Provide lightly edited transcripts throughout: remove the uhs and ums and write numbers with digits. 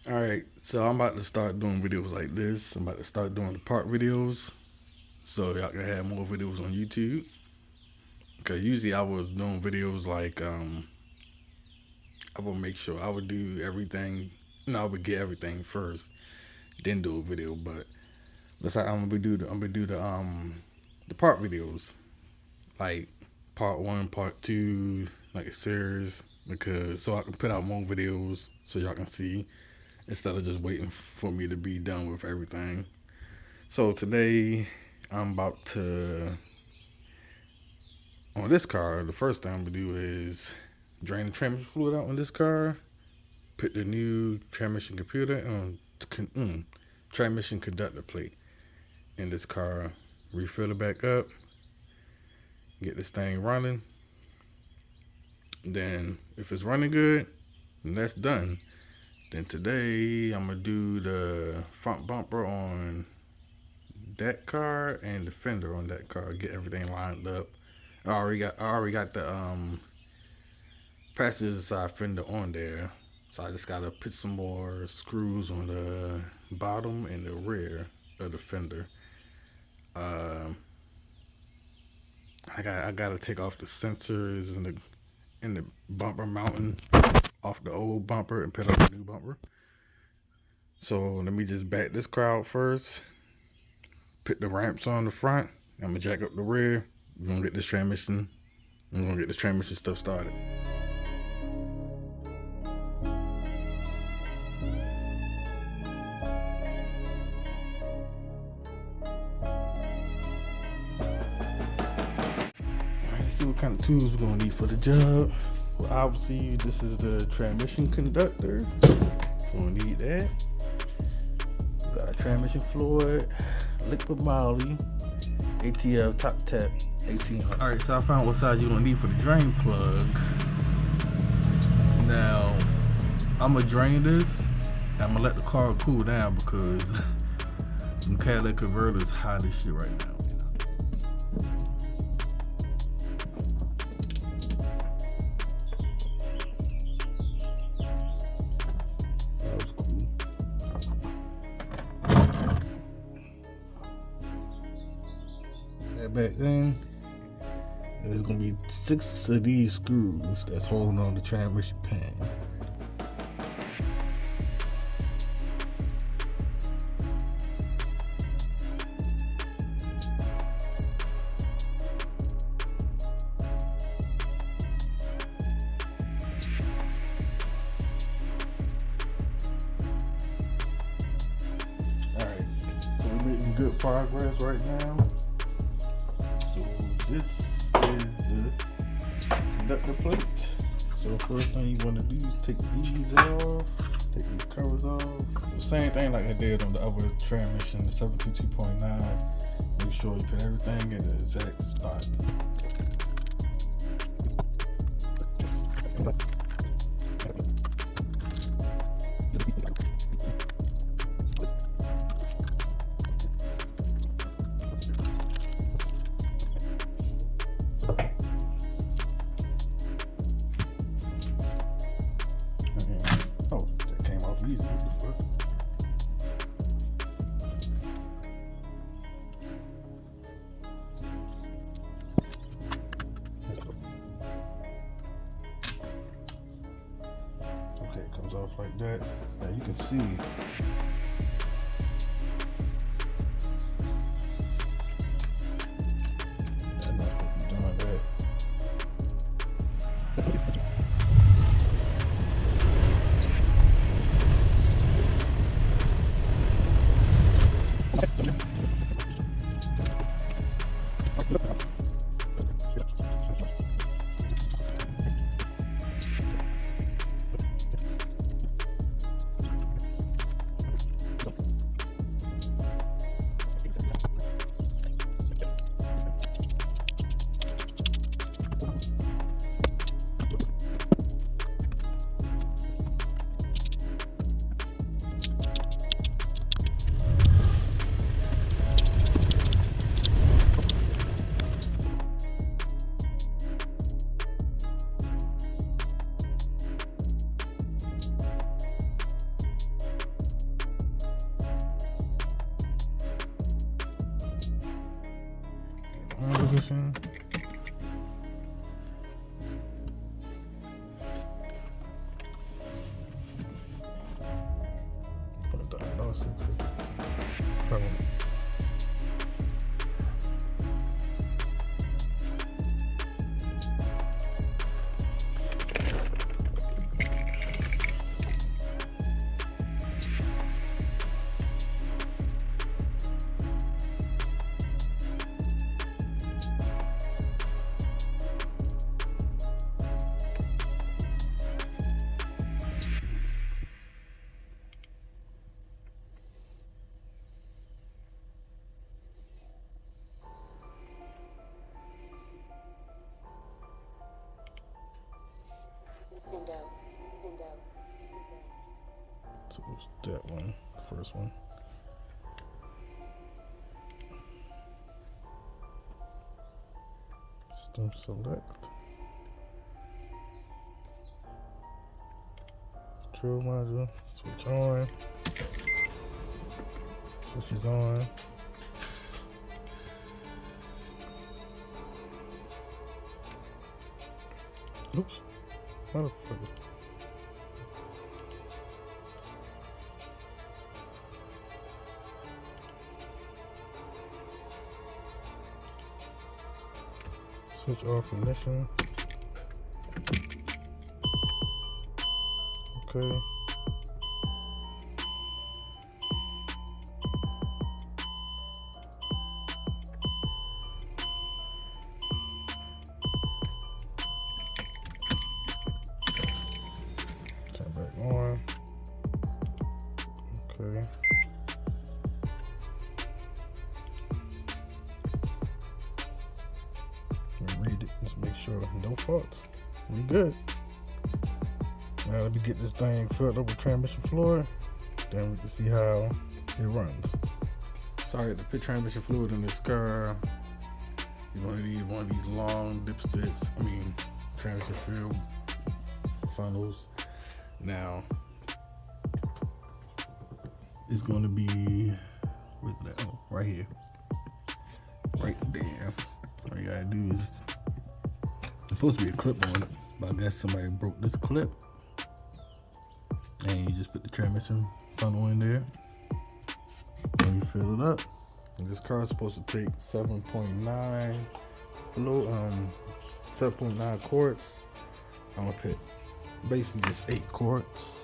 Alright, so I'm about to start doing videos like this. I'm about to start doing the part videos so y'all can have more videos on YouTube. Cause usually I was doing videos like I would make sure I would do everything, I would get everything first, then do a video. But that's how I'm gonna do the part videos. Like part one, part two, like a series, because so I can put out more videos so y'all can see instead of just waiting for me to be done with everything. So today I'm about to, on this car, the first thing I'm gonna do is drain the transmission fluid out on this car, put the new transmission computer on transmission conductor plate in this car, refill it back up, get this thing running. Then if it's running good, and that's done. Then today I'm gonna do the front bumper on that car and the fender on that car. Get everything lined up. I already got the passenger side fender on there, so I just gotta put some more screws on the bottom and the rear of the fender. I gotta take off the sensors and the bumper mounting off the old bumper and put on the new bumper. So let me just back this car out first. Put the ramps on the front. I'm gonna jack up the rear. We're gonna get this transmission. We're gonna get this transmission stuff started. Let's see what kind of tools we're gonna need for the job. Well, obviously this is the transmission conductor. We're gonna need that. We got a transmission fluid, Liqui Moly, ATL top tap 1800. Alright, so I found what size you're gonna need for the drain plug. Now, I'm gonna drain this. I'm gonna let the car cool down because the catalytic converter is hot as shit right now. Back then, there's gonna be 6 of these screws that's holding on the transmission pan. Alright, so we're making good progress right now. This is the conductor plate. So the first thing you want to do is take these off, take these covers off. The same thing like I did on the other transmission, the 722.9. Make sure you put everything in the exact spot. Oh, that came off easy. What the fuck? Let's go. Okay, it comes off like that. Now you can see I'm not gonna be doing that. on position. Diagnosis. Problem. So it's that one, the first one. System select. Control module, switch on. Switch is on. Oops, motherfucker. Switch off ignition. Okay. Turn back on. Okay. Read it, just make sure no faults. We good. Now let me get this thing filled up with transmission fluid, then we can see how it runs. Sorry, to put transmission fluid in this car, you're gonna need one of these long dipsticks. Transmission fill funnels. Now, it's gonna be, where's that? Oh, right here, right there. All you gotta do is, there's supposed to be a clip on it, but I guess somebody broke this clip. And you just put the transmission funnel in there, and you fill it up. And this car is supposed to take 7.9 7.9 quarts. I'm gonna put basically just 8 quarts.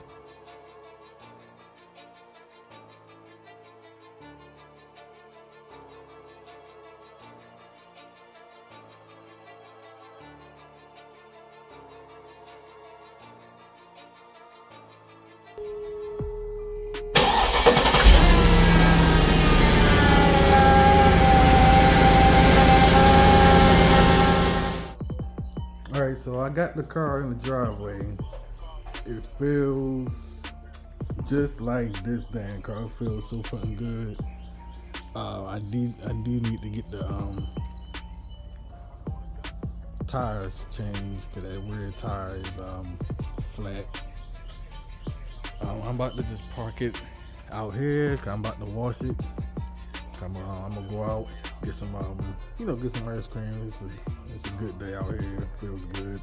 Alright, so I got the car in the driveway. It feels just like this damn car. It feels so fucking good. I do need to get the tires changed, because that rear tire is flat. I'm about to just park it out here, cause I'm about to wash it. I'm gonna go out, get some get some ice cream. It's a good day out here. It feels good.